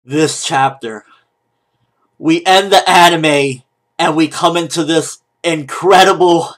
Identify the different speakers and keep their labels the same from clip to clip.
Speaker 1: This chapter, we end the anime and we come into this incredible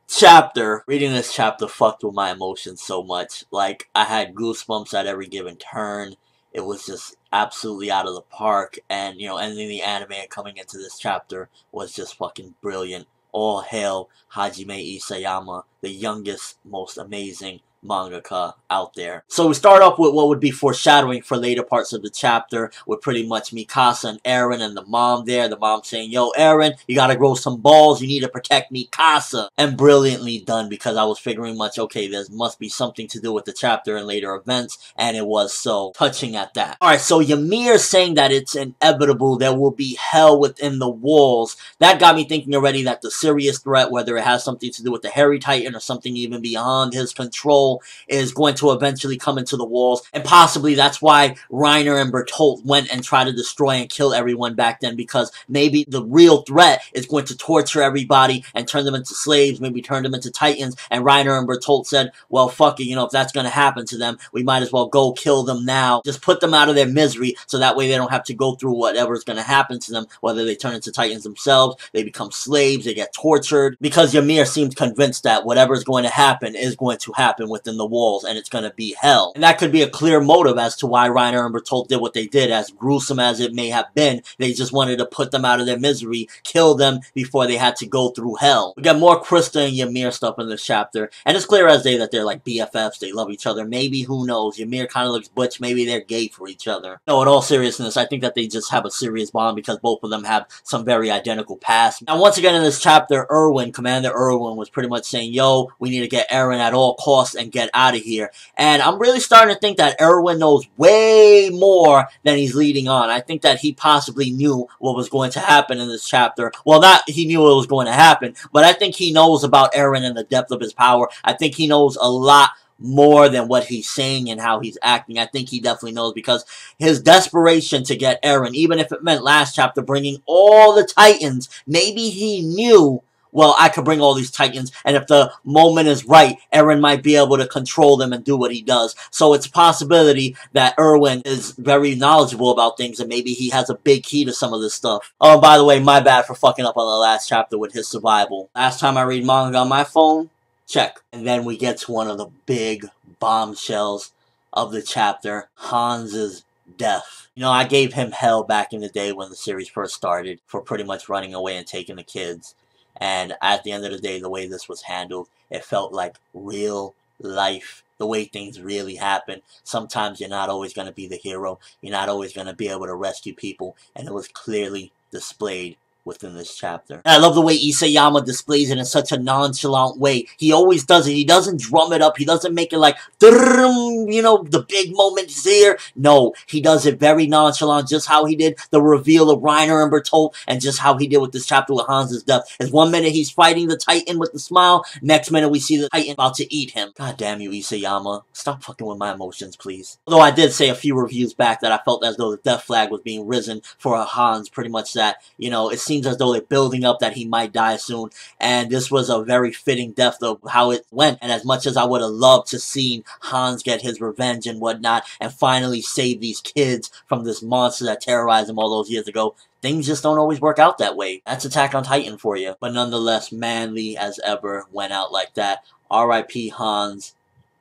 Speaker 1: chapter. Reading this chapter fucked with my emotions so much. Like, I had goosebumps at every given turn. It was just absolutely out of the park. And, you know, ending the anime and coming into this chapter was just fucking brilliant. All hail Hajime Isayama, the youngest, most amazing mangaka out there. So we start off with what would be foreshadowing for later parts of the chapter, with pretty much Mikasa and Eren and the mom there. The mom saying, yo, Eren, you gotta grow some balls, you need to protect Mikasa. And brilliantly done, because I was figuring much, okay, there must be something to do with the chapter and later events, and it was so touching at that. Alright, so Ymir saying that it's inevitable there will be hell within the walls. That got me thinking already that the serious threat, whether it has something to do with the Hairy Titan or something even beyond his control, is going to eventually come into the walls, and possibly that's why Reiner and Bertolt went and tried to destroy and kill everyone back then, because maybe the real threat is going to torture everybody and turn them into slaves, maybe turn them into titans, and Reiner and Bertolt said, well, fuck it, you know, if that's gonna happen to them, we might as well go kill them now, just put them out of their misery, so that way they don't have to go through whatever's gonna happen to them, whether they turn into titans themselves, they become slaves, they get tortured, because Ymir seems convinced that whatever's going to happen is going to happen within the walls, and it's gonna be hell. And that could be a clear motive as to why Reiner and Bertolt did what they did. As gruesome as it may have been, they just wanted to put them out of their misery, kill them before they had to go through hell. We got more Krista and Ymir stuff in this chapter, and it's clear as day that they're like BFFs, they love each other. Maybe, who knows, Ymir kind of looks butch, maybe they're gay for each other. No, in all seriousness, I think that they just have a serious bond because both of them have some very identical past. Now, once again in this chapter, Commander Erwin was pretty much saying, yo, we need to get Eren at all costs and get out of here. And I'm really starting to think that Erwin knows way more than he's leading on. I think that he possibly knew what was going to happen in this chapter. Well, not he knew what was going to happen, but I think he knows about Eren and the depth of his power. I think he knows a lot more than what he's saying and how he's acting. I think he definitely knows, because his desperation to get Eren, even if it meant last chapter bringing all the Titans, maybe he knew, well, I could bring all these Titans, and if the moment is right, Eren might be able to control them and do what he does. So it's a possibility that Erwin is very knowledgeable about things, and maybe he has a big key to some of this stuff. Oh, by the way, my bad for fucking up on the last chapter with his survival. Last time I read manga on my phone, check. And then we get to one of the big bombshells of the chapter, Honza'S Death. You know, I gave him hell back in the day when the series first started for pretty much running away and taking the kids. And at the end of the day, the way this was handled, it felt like real life, the way things really happen. Sometimes you're not always going to be the hero. You're not always going to be able to rescue people. And it was clearly displayed within this chapter. And I love the way Isayama displays it in such a nonchalant way. He always does it. He doesn't drum it up. He doesn't make it like, you know, the big moment is here. No, he does it very nonchalant, just how he did the reveal of Reiner and Bertolt, and just how he did with this chapter with Honza'S Death. Is one minute he's fighting the Titan with the smile, next minute we see the Titan about to eat him. God damn you, Isayama. Stop fucking with my emotions, please. Although I did say a few reviews back that I felt as though the death flag was being risen for Hans, pretty much that, you know, it seems as though they're building up that he might die soon, and this was a very fitting death of how it went. And as much as I would have loved to see Hans get his revenge and whatnot, and finally save these kids from this monster that terrorized him all those years ago, things just don't always work out that way. That's Attack on Titan for you. But nonetheless, manly as ever, went out like that. R.I.P. Hans,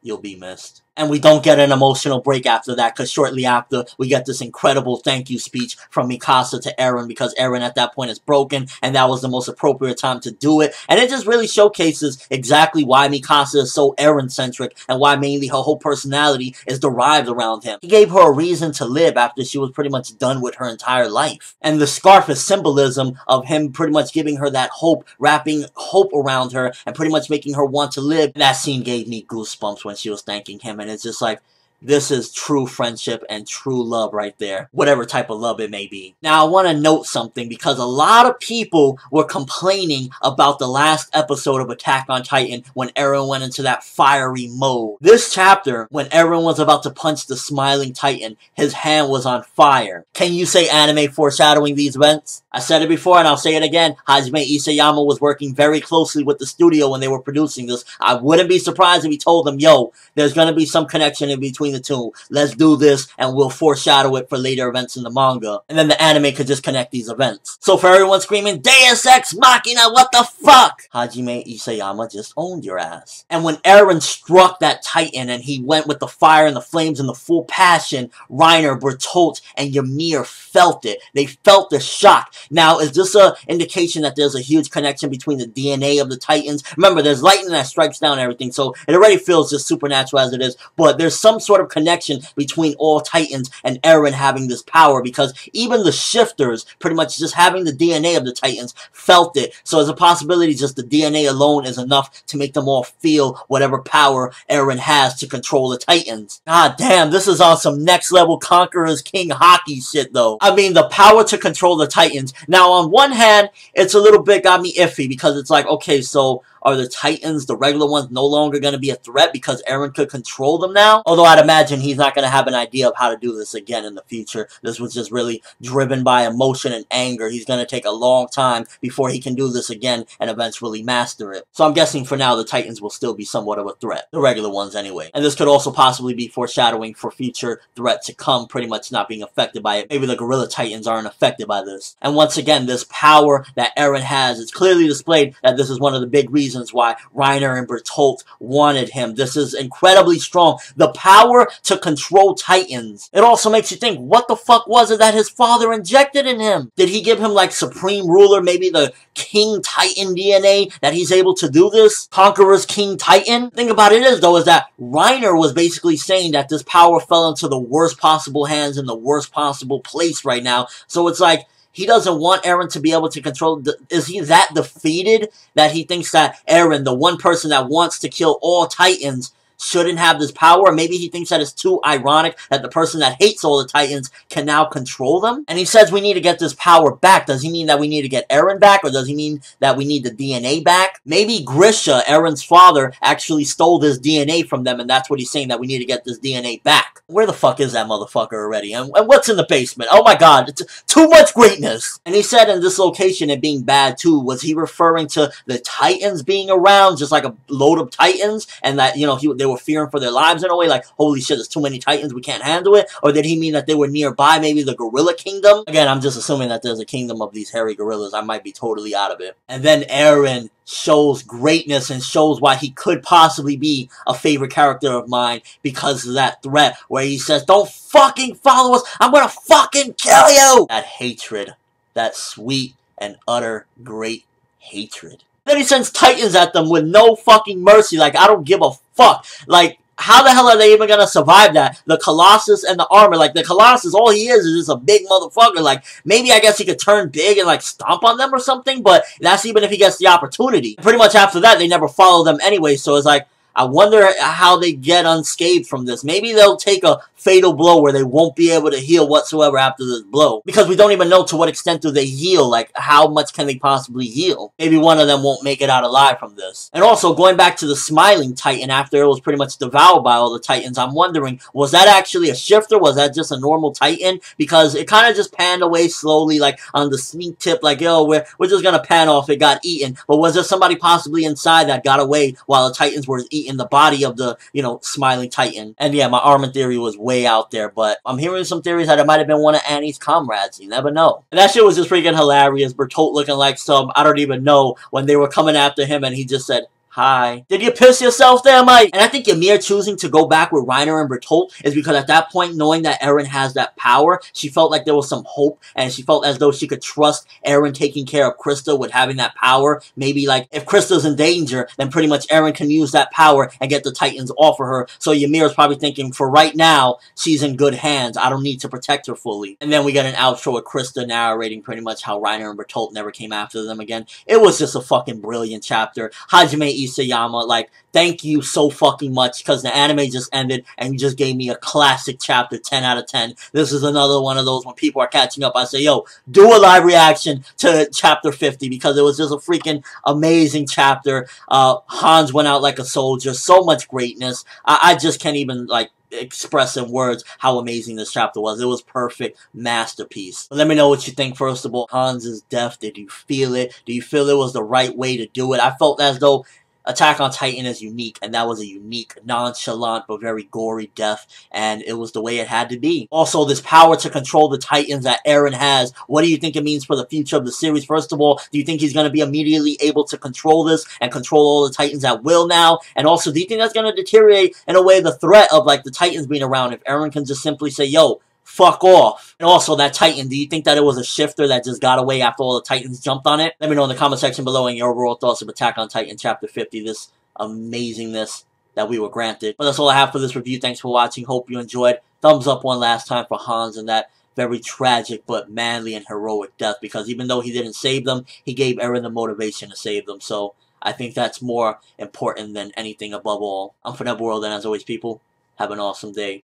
Speaker 1: you'll be missed. And we don't get an emotional break after that, because shortly after, we get this incredible thank you speech from Mikasa to Eren, because Eren at that point is broken, and that was the most appropriate time to do it. And it just really showcases exactly why Mikasa is so Eren-centric, and why mainly her whole personality is derived around him. He gave her a reason to live after she was pretty much done with her entire life. And the scarf is symbolism of him pretty much giving her that hope, wrapping hope around her, and pretty much making her want to live. And that scene gave me goosebumps when she was thanking him, and it's just like, this is true friendship and true love right there. Whatever type of love it may be. Now, I want to note something, because a lot of people were complaining about the last episode of Attack on Titan when Eren went into that fiery mode. This chapter, when Eren was about to punch the smiling Titan, his hand was on fire. Can you say anime foreshadowing these events? I said it before and I'll say it again. Hajime Isayama was working very closely with the studio when they were producing this. I wouldn't be surprised if he told them, yo, there's going to be some connection in between the two. Let's do this and we'll foreshadow it for later events in the manga. And then the anime could just connect these events. So for everyone screaming, Deus Ex Machina, what the fuck? Hajime Isayama just owned your ass. And when Eren struck that Titan and he went with the fire and the flames and the full passion, Reiner, Bertolt, and Ymir felt it. They felt the shock. Now, is this an indication that there's a huge connection between the DNA of the Titans? Remember, there's lightning that strikes down everything, so it already feels just supernatural as it is, but there's some sort of connection between all Titans and Eren having this power, because even the shifters, pretty much just having the DNA of the Titans, felt it. So there's a possibility just the DNA alone is enough to make them all feel whatever power Eren has to control the Titans. God damn, this is on some next level Conqueror's King hockey shit though. I mean, the power to control the Titans. Now, on one hand, it's a little bit got me iffy because it's like, okay, so are the Titans, the regular ones, no longer going to be a threat because Eren could control them now? Although I'd imagine he's not going to have an idea of how to do this again in the future. This was just really driven by emotion and anger. He's going to take a long time before he can do this again and eventually master it. So I'm guessing for now the Titans will still be somewhat of a threat. The regular ones anyway. And this could also possibly be foreshadowing for future threats to come, pretty much not being affected by it. Maybe the Gorilla Titans aren't affected by this. And once again, this power that Eren has, it's clearly displayed that this is one of the big reasons why Reiner and Bertolt wanted him. This is incredibly strong. The power to control Titans. It also makes you think, what the fuck was it that his father injected in him? Did he give him like Supreme Ruler, maybe the King Titan DNA that he's able to do this? Conqueror's King Titan? The thing about it is though, is that Reiner was basically saying that this power fell into the worst possible hands in the worst possible place right now. So it's like, he doesn't want Eren to be able to control. Is he that defeated that he thinks that Eren, the one person that wants to kill all Titans, shouldn't have this power? Maybe he thinks that it's too ironic that the person that hates all the Titans can now control them? And he says we need to get this power back. Does he mean that we need to get Eren back? Or does he mean that we need the DNA back? Maybe Grisha, Eren's father, actually stole this DNA from them, and that's what he's saying, that we need to get this DNA back. Where the fuck is that motherfucker already? And what's in the basement? Oh my god, it's too much greatness! And he said in this location it being bad too, was he referring to the Titans being around, just like a load of Titans, and that, you know, they were fearing for their lives in a way, like, holy shit, there's too many Titans, we can't handle it? Or did he mean that they were nearby, maybe the Gorilla Kingdom? Again, I'm just assuming that there's a kingdom of these hairy gorillas. I might be totally out of it. And then Eren shows greatness and shows why he could possibly be a favorite character of mine because of that threat where he says, don't fucking follow us, I'm gonna fucking kill you! That hatred. That sweet and utter great hatred. Then he sends Titans at them with no fucking mercy. Like, I don't give a fuck. Like, how the hell are they even gonna survive that? The Colossus and the armor. Like, the Colossus, all he is just a big motherfucker. Like, maybe I guess he could turn big and, like, stomp on them or something, but that's even if he gets the opportunity. Pretty much after that, they never follow them anyway, so it's like, I wonder how they get unscathed from this. Maybe they'll take a fatal blow where they won't be able to heal whatsoever after this blow. Because we don't even know to what extent do they heal. Like, how much can they possibly heal? Maybe one of them won't make it out alive from this. And also, going back to the Smiling Titan after it was pretty much devoured by all the Titans, I'm wondering, was that actually a shifter? Was that just a normal Titan? Because it kind of just panned away slowly, like, on the sneak tip, like, yo, we're just gonna pan off, it got eaten. But was there somebody possibly inside that got away while the Titans were eating the body of the, you know, Smiling Titan? And yeah, my Armin theory was way out there, but I'm hearing some theories that it might have been one of Annie's comrades. You never know. And that shit was just freaking hilarious. Bertolt looking like some, I don't even know, when they were coming after him and he just said, hi. Did you piss yourself there, Mike? And I think Ymir choosing to go back with Reiner and Bertolt is because at that point, knowing that Eren has that power, she felt like there was some hope, and she felt as though she could trust Eren taking care of Krista with having that power. Maybe, like, if Krista's in danger, then pretty much Eren can use that power and get the Titans off of her. So Ymir is probably thinking, for right now, she's in good hands. I don't need to protect her fully. And then we get an outro with Krista narrating pretty much how Reiner and Bertolt never came after them again. It was just a fucking brilliant chapter. Hajime Isayama, like, thank you so fucking much, because the anime just ended and you just gave me a classic chapter, 10 out of 10. This is another one of those when people are catching up, I say, yo, do a live reaction to chapter 50, because it was just a freaking amazing chapter. Hans went out like a soldier, so much greatness. I just can't even, like, express in words how amazing this chapter was. It was perfect masterpiece. Let me know what you think. First of all, Honza'S death, did you feel it? Do you feel it was the right way to do it? I felt as though Attack on Titan is unique, and that was a unique, nonchalant, but very gory death, and it was the way it had to be. Also, this power to control the Titans that Eren has, what do you think it means for the future of the series? First of all, do you think he's going to be immediately able to control this and control all the Titans at will now? And also, do you think that's going to deteriorate, in a way, the threat of, like, the Titans being around if Eren can just simply say, yo, fuck off? And also, that Titan, do you think that it was a shifter that just got away after all the Titans jumped on it? Let me know in the comment section below and your overall thoughts of Attack on Titan Chapter 50, this amazingness that we were granted. But that's all I have for this review. Thanks for watching. Hope you enjoyed. Thumbs up one last time for Hans and that very tragic but manly and heroic death, because even though he didn't save them, he gave Eren the motivation to save them. So I think that's more important than anything above all. I'm ForneverWorld, and as always, people, have an awesome day.